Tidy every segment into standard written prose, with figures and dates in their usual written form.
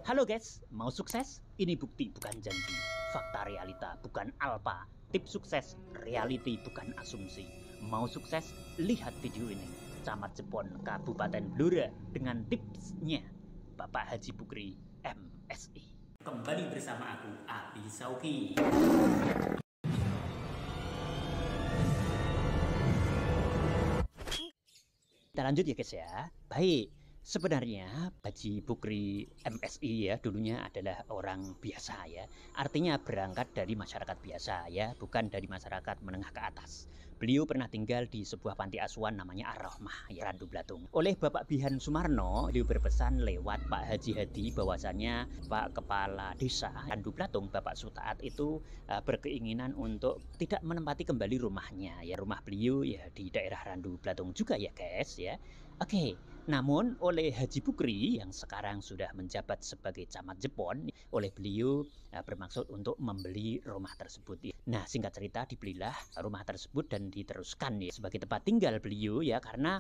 Halo guys, mau sukses? Ini bukti bukan janji, fakta realita bukan alpa, tips sukses reality bukan asumsi. Mau sukses? Lihat video ini. Camat Jepon, Kabupaten Blora dengan tipsnya Bapak Haji Bukri, MSI. Kembali bersama aku, Abi Sauki. Kita lanjut ya guys ya. Baik. Sebenarnya Haji Bukri MSI ya dulunya adalah orang biasa ya. Artinya berangkat dari masyarakat biasa ya, bukan dari masyarakat menengah ke atas. Beliau pernah tinggal di sebuah panti asuhan namanya Ar-Rahmah ya, Randu Blatung. Oleh Bapak Bihan Sumarno, beliau berpesan lewat Pak Haji Hadi bahwasannya Pak Kepala Desa Randu Blatung, Bapak Sutaat itu berkeinginan untuk tidak menempati kembali rumahnya ya. Rumah beliau ya di daerah Randu Blatung juga ya guys ya. Oke, namun oleh Haji Bukri yang sekarang sudah menjabat sebagai camat Jepon, oleh beliau bermaksud untuk membeli rumah tersebut. Nah, singkat cerita dibelilah rumah tersebut dan diteruskan ya sebagai tempat tinggal beliau ya, karena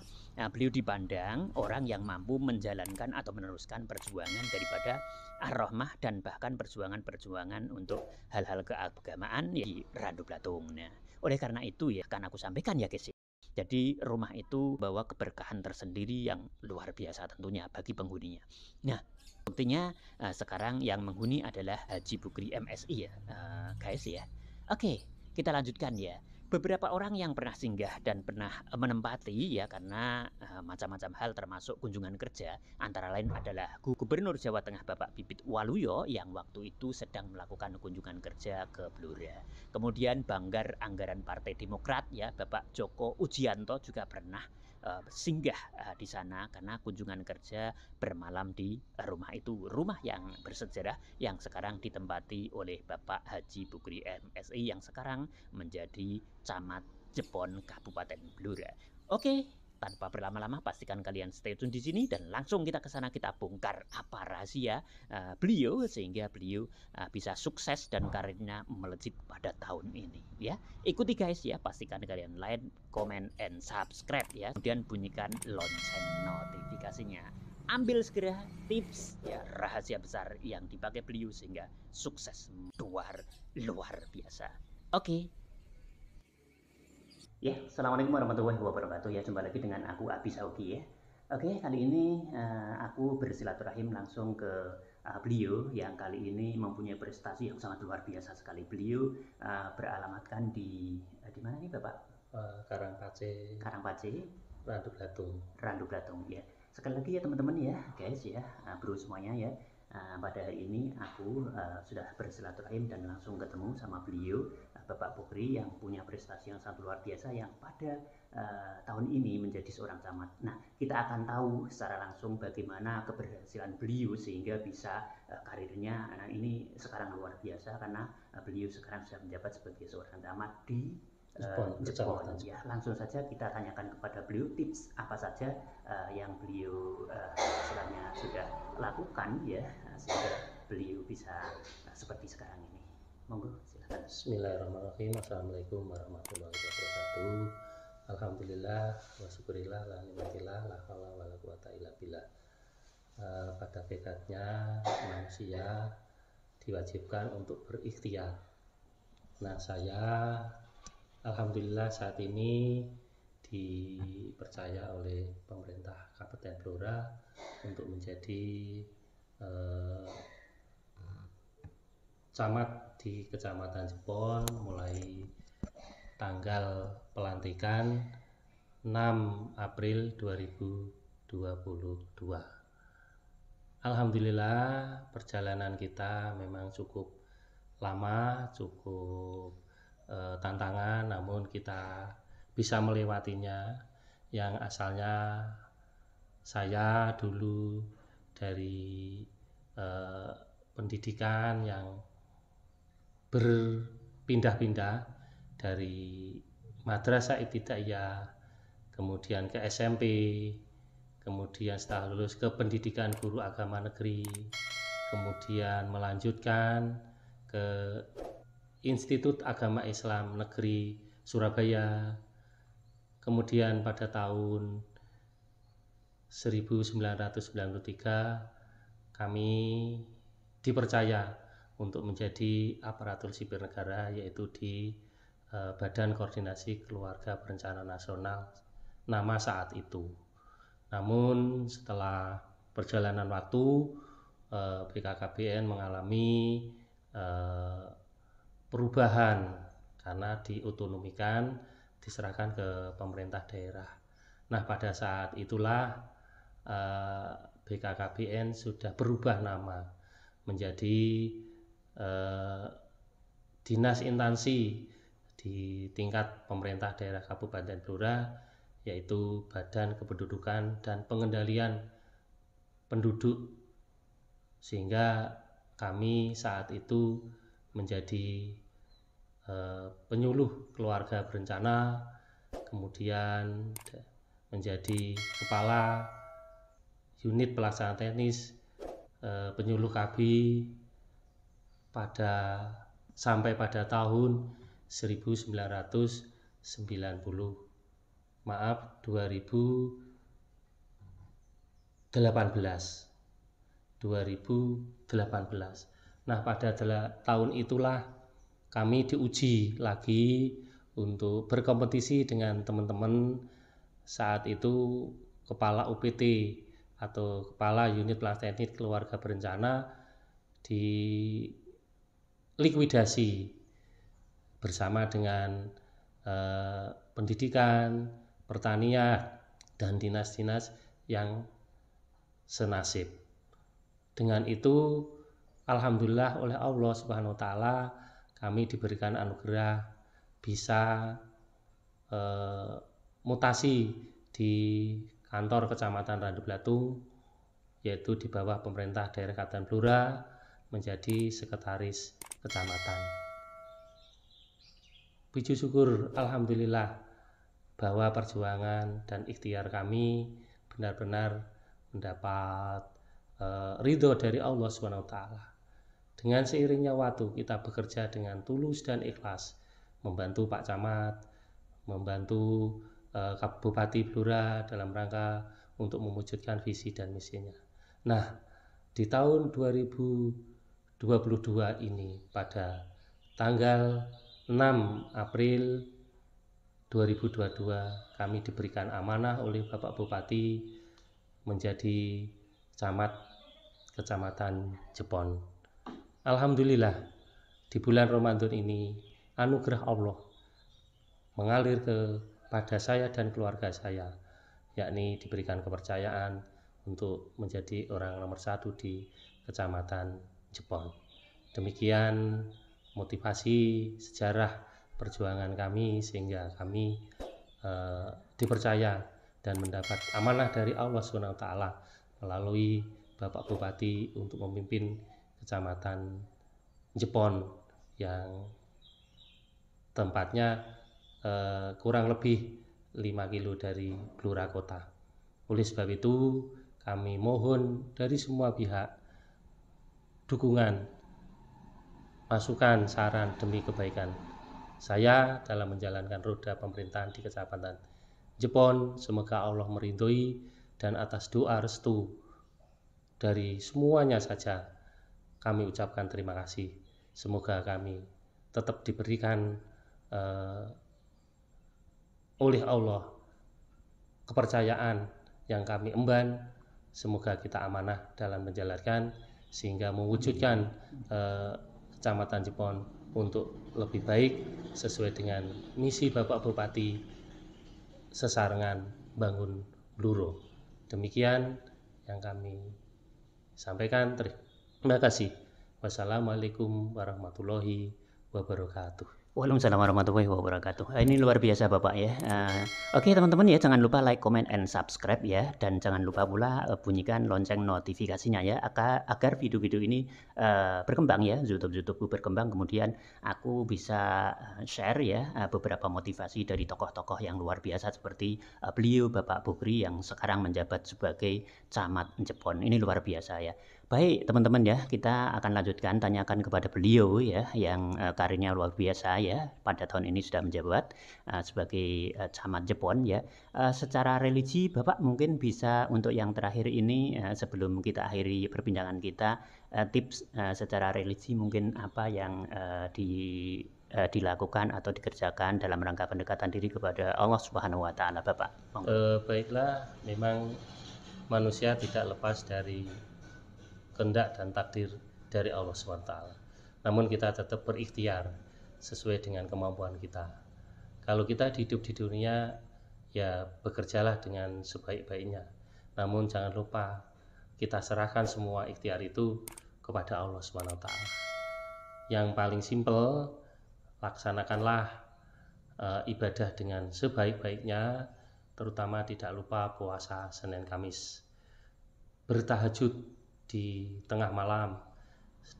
beliau dipandang orang yang mampu menjalankan atau meneruskan perjuangan daripada Ar-Rahmah dan bahkan perjuangan-perjuangan untuk hal-hal keagamaan ya, di Randu Blatung. Nah, oleh karena itu ya akan aku sampaikan ya guys. Jadi rumah itu bawa keberkahan tersendiri yang luar biasa tentunya bagi penghuninya. Nah, buktinya sekarang yang menghuni adalah Haji Bukri MSI ya, guys ya. Oke, kita lanjutkan ya. Beberapa orang yang pernah singgah dan pernah menempati ya karena macam-macam hal termasuk kunjungan kerja, antara lain adalah Gubernur Jawa Tengah Bapak Pipit Waluyo yang waktu itu sedang melakukan kunjungan kerja ke Blora. Kemudian Banggar Anggaran Partai Demokrat ya Bapak Joko Ujianto juga pernah singgah di sana karena kunjungan kerja bermalam di rumah itu, rumah yang bersejarah yang sekarang ditempati oleh Bapak Haji Bukri MSI yang sekarang menjadi Camat Jepon Kabupaten Blora. Oke, tanpa berlama-lama pastikan kalian stay tune di sini dan langsung kita ke sana, kita bongkar apa rahasia beliau sehingga beliau bisa sukses dan karirnya melejit pada tahun ini ya. Ikuti guys ya, pastikan kalian like, comment, and subscribe ya. Kemudian bunyikan lonceng notifikasinya. Ambil segera tips ya rahasia besar yang dipakai beliau sehingga sukses luar biasa. Oke. Ya, Assalamualaikum warahmatullahi wabarakatuh ya, jumpa lagi dengan aku Abi Sauki ya. Oke, kali ini aku bersilaturahim langsung ke beliau yang kali ini mempunyai prestasi yang sangat luar biasa sekali. Beliau beralamatkan di mana nih Bapak? Karangpace, Karangpace, Randu Blatung. Randu Blatung ya. Sekali lagi ya teman-teman ya, guys ya, bro semuanya ya. Pada hari ini aku sudah bersilaturahim dan langsung ketemu sama beliau Bapak Bukri yang punya prestasi yang sangat luar biasa yang pada tahun ini menjadi seorang camat. Nah, kita akan tahu secara langsung bagaimana keberhasilan beliau sehingga bisa karirnya ini sekarang luar biasa karena beliau sekarang sudah menjabat sebagai seorang camat di Jepon. Ya, langsung saja kita tanyakan kepada beliau tips apa saja yang beliau istilahnya sudah lakukan ya sehingga beliau bisa seperti sekarang ini. Monggo silakan. Bismillahirrahmanirrahim. Assalamualaikum warahmatullahi wabarakatuh. Alhamdulillah wa syukurillah la nikmatillah la haula wala quwata illa billah. Pada hakikatnya manusia diwajibkan untuk berikhtiar. Nah, saya alhamdulillah saat ini dipercaya oleh pemerintah Kabupaten Blora untuk menjadi camat di Kecamatan Jepon mulai tanggal pelantikan 6 April 2022. Alhamdulillah perjalanan kita memang cukup lama, cukup tantangan, namun kita bisa melewatinya. Yang asalnya saya dulu dari pendidikan yang berpindah-pindah dari madrasah ibtidaiyah, kemudian ke SMP, kemudian setelah lulus ke pendidikan guru agama negeri, kemudian melanjutkan ke Institut Agama Islam Negeri Surabaya, kemudian pada tahun 1993 kami dipercaya untuk menjadi aparatur sipil negara, yaitu di Badan Koordinasi Keluarga Berencana Nasional nama saat itu. Namun setelah perjalanan waktu, BKKBN mengalami perubahan karena diotonomikan, diserahkan ke pemerintah daerah. Nah, pada saat itulah BKKBN sudah berubah nama menjadi dinas instansi di tingkat pemerintah daerah Kabupaten Blora, yaitu Badan Kependudukan dan Pengendalian Penduduk, sehingga kami saat itu menjadi penyuluh keluarga berencana, kemudian menjadi kepala unit pelaksana teknis, penyuluh KB sampai pada tahun 2018. Nah, pada tahun itulah kami diuji lagi untuk berkompetisi dengan teman-teman saat itu kepala UPT atau kepala unit pelaksana teknis keluarga berencana di likuidasi bersama dengan pendidikan, pertanian, dan dinas-dinas yang senasib. Dengan itu, alhamdulillah oleh Allah Subhanahu wa taala kami diberikan anugerah bisa mutasi di kantor Kecamatan Randu Blatung, yaitu di bawah pemerintah daerah Kabupaten Blora, menjadi sekretaris kecamatan. Puji syukur alhamdulillah bahwa perjuangan dan ikhtiar kami benar-benar mendapat ridho dari Allah SWT. Dengan seiringnya waktu kita bekerja dengan tulus dan ikhlas, membantu Pak Camat, membantu Bupati Blora dalam rangka untuk mewujudkan visi dan misinya. Nah, di tahun 2022 ini pada tanggal 6 April 2022 kami diberikan amanah oleh Bapak Bupati menjadi camat Kecamatan Jepon. Alhamdulillah di bulan Ramadan ini anugerah Allah mengalir kepada saya dan keluarga saya, yakni diberikan kepercayaan untuk menjadi orang nomor 1 di Kecamatan Jepon. Demikian motivasi sejarah perjuangan kami sehingga kami dipercaya dan mendapat amanah dari Allah SWT melalui Bapak Bupati untuk memimpin Kecamatan Jepon yang tempatnya kurang lebih 5 kilo dari Blora Kota. Oleh sebab itu kami mohon dari semua pihak dukungan, masukan, saran demi kebaikan saya dalam menjalankan roda pemerintahan di Kecamatan Jepon. Semoga Allah meridhoi dan atas doa restu dari semuanya saja kami ucapkan terima kasih. Semoga kami tetap diberikan oleh Allah kepercayaan yang kami emban. Semoga kita amanah dalam menjalankan sehingga mewujudkan Kecamatan Jepon untuk lebih baik sesuai dengan misi Bapak Bupati sesarengan bangun Bluro. Demikian yang kami sampaikan. Terima kasih. Wassalamualaikum warahmatullahi wabarakatuh. Waalaikumsalam warahmatullahi wabarakatuh. Ini luar biasa Bapak ya. Oke teman-teman ya, jangan lupa like, comment, and subscribe ya. Dan jangan lupa pula bunyikan lonceng notifikasinya ya, agar video-video ini berkembang ya, YouTube berkembang. Kemudian aku bisa share ya beberapa motivasi dari tokoh-tokoh yang luar biasa seperti beliau Bapak Bukri yang sekarang menjabat sebagai Camat Jepon. Ini luar biasa ya. Baik teman-teman ya, kita akan lanjutkan tanyakan kepada beliau ya, yang karirnya luar biasa ya, pada tahun ini sudah menjabat sebagai camat Jepon ya. Secara religi Bapak mungkin bisa untuk yang terakhir ini sebelum kita akhiri perbincangan kita, tips secara religi mungkin apa yang dilakukan atau dikerjakan dalam rangka pendekatan diri kepada Allah Subhanahu wa taala, Bapak. Baiklah, memang manusia tidak lepas dari kehendak dan takdir dari Allah SWT. Namun kita tetap berikhtiar sesuai dengan kemampuan kita. Kalau kita hidup di dunia, ya bekerjalah dengan sebaik-baiknya. Namun jangan lupa kita serahkan semua ikhtiar itu kepada Allah SWT. Yang paling simpel, laksanakanlah ibadah dengan sebaik-baiknya, terutama tidak lupa puasa Senin Kamis. Bertahajud di tengah malam,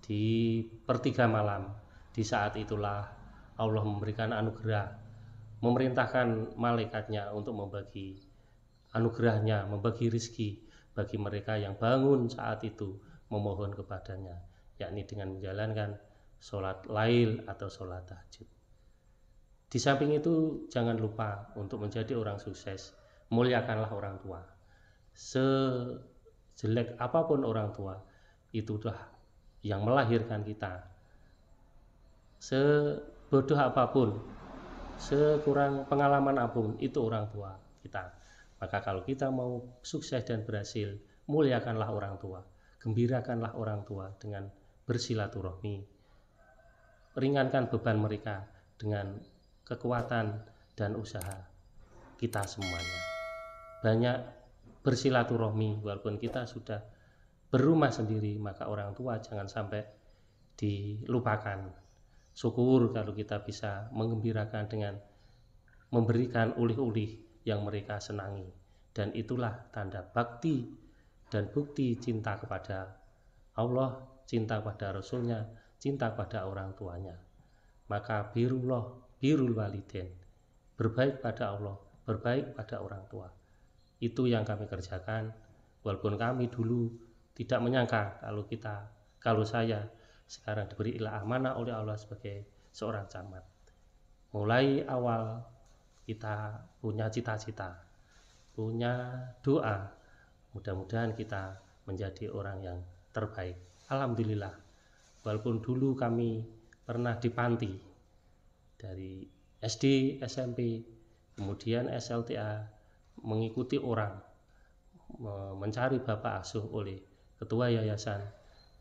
di pertiga malam. Di saat itulah Allah memberikan anugerah, memerintahkan malaikatnya untuk membagi anugerahnya, membagi rizki bagi mereka yang bangun saat itu memohon kepadanya, yakni dengan menjalankan sholat lail atau sholat tahajud. Di samping itu jangan lupa untuk menjadi orang sukses, muliakanlah orang tua. Jelek apapun orang tua, itulah yang melahirkan kita. Sebodoh apapun, sekurang pengalaman apapun, itu orang tua kita. Maka kalau kita mau sukses dan berhasil, muliakanlah orang tua, gembirakanlah orang tua dengan bersilaturahmi, ringankan beban mereka dengan kekuatan dan usaha kita semuanya. Banyak bersilaturahmi, walaupun kita sudah berumah sendiri, maka orang tua jangan sampai dilupakan. Syukur kalau kita bisa menggembirakan dengan memberikan ulih-ulih yang mereka senangi, dan itulah tanda bakti dan bukti cinta kepada Allah, cinta kepada Rasulnya, cinta kepada orang tuanya. Maka birul walidain, berbaik pada Allah, berbaik pada orang tua. Itu yang kami kerjakan, walaupun kami dulu tidak menyangka kalau saya sekarang diberi amanah oleh Allah sebagai seorang camat. Mulai awal kita punya cita-cita, punya doa, mudah-mudahan kita menjadi orang yang terbaik. Alhamdulillah, walaupun dulu kami pernah di panti dari SD, SMP, kemudian SLTA, mengikuti orang, mencari bapak asuh oleh ketua yayasan.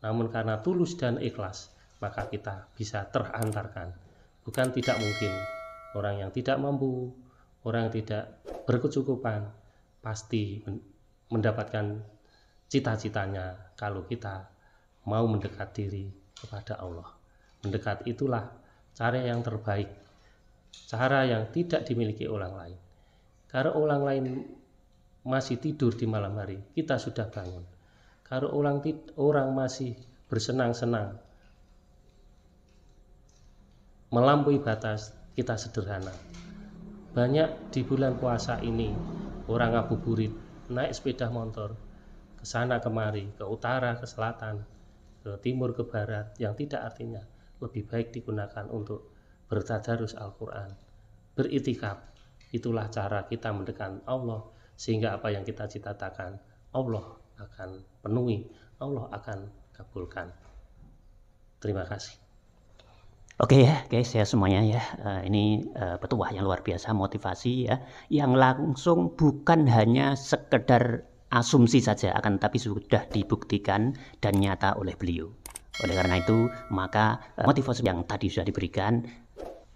Namun karena tulus dan ikhlas, maka kita bisa terantarkan. Bukan tidak mungkin, orang yang tidak mampu, orang yang tidak berkecukupan, pasti mendapatkan cita-citanya kalau kita mau mendekat diri kepada Allah. Mendekat itulah cara yang terbaik, cara yang tidak dimiliki orang lain. Kalau orang lain masih tidur di malam hari, kita sudah bangun. Kalau orang masih bersenang-senang, melampaui batas, kita sederhana. Banyak di bulan puasa ini, orang ngabuburit, naik sepeda motor, ke sana kemari, ke utara, ke selatan, ke timur, ke barat, yang tidak artinya lebih baik digunakan untuk bertadarus Al-Quran, beritikaf. Itulah cara kita mendekat Allah, sehingga apa yang kita cita-citakan Allah akan penuhi, Allah akan kabulkan. Terima kasih. Oke ya guys ya semuanya ya, ini petuah yang luar biasa, motivasi ya, yang langsung bukan hanya sekedar asumsi saja, akan tetapi sudah dibuktikan dan nyata oleh beliau. Oleh karena itu maka motivasi yang tadi sudah diberikan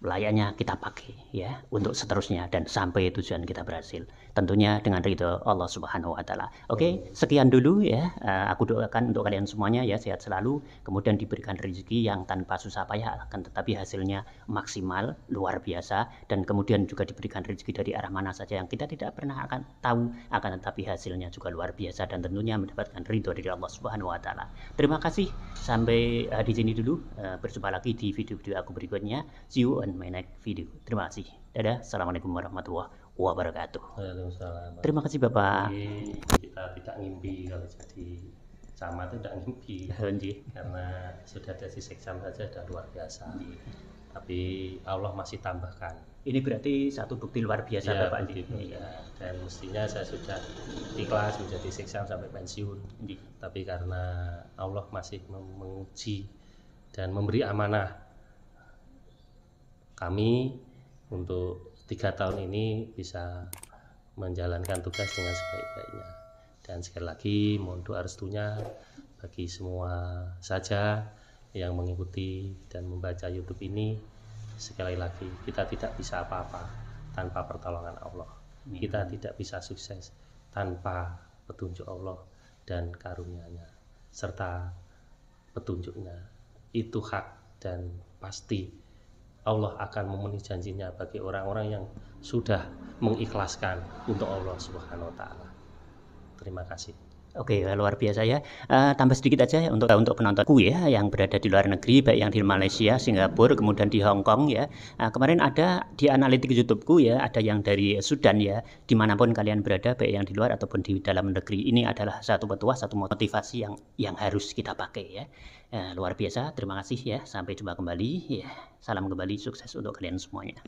layaknya kita pakai ya untuk seterusnya dan sampai tujuan kita berhasil, tentunya dengan ridho Allah Subhanahu wa taala. Oke, sekian dulu ya. Aku doakan untuk kalian semuanya ya sehat selalu, kemudian diberikan rezeki yang tanpa susah payah akan tetapi hasilnya maksimal luar biasa, dan kemudian juga diberikan rezeki dari arah mana saja yang kita tidak pernah akan tahu, akan tetapi hasilnya juga luar biasa dan tentunya mendapatkan ridho dari Allah Subhanahu wa taala. Terima kasih, sampai di sini dulu. Berjumpa lagi di video-video aku berikutnya. See you on my next video. Terima kasih. Dadah. Assalamualaikum warahmatullahi wabarakatuh. Waalaikumsalam. Terima kasih Bapak. Kita tidak ngimpi kalau jadi camat itu tidak ngimpi, Nggih. karena sudah ada exam saja sudah luar biasa. Tapi Allah masih tambahkan. Ini berarti satu bukti luar biasa Ya, Bapak. bukti mulia. Dan mestinya saya sudah ikhlas menjadi exam sampai pensiun. Nggih. Tapi karena Allah masih menguji dan memberi amanah kami untuk 3 tahun ini bisa menjalankan tugas dengan sebaik-baiknya. Dan sekali lagi mohon doa restunya bagi semua saja yang mengikuti dan membaca YouTube ini. Sekali lagi, kita tidak bisa apa-apa tanpa pertolongan Allah. Kita tidak bisa sukses tanpa petunjuk Allah dan karunia-Nya serta petunjuknya. Itu hak dan pasti Allah akan memenuhi janjinya bagi orang-orang yang sudah mengikhlaskan untuk Allah Subhanahu wa taala. Terima kasih. Oke, luar biasa ya. Tambah sedikit aja untuk penontonku ya yang berada di luar negeri, baik yang di Malaysia, Singapura, kemudian di Hong Kong ya. Kemarin ada di analitik YouTubeku ya, ada yang dari Sudan ya. Dimanapun kalian berada, baik yang di luar ataupun di dalam negeri, ini adalah satu petuah, satu motivasi yang harus kita pakai ya. Luar biasa. Terima kasih ya. Sampai jumpa kembali ya. Salam kembali, sukses untuk kalian semuanya.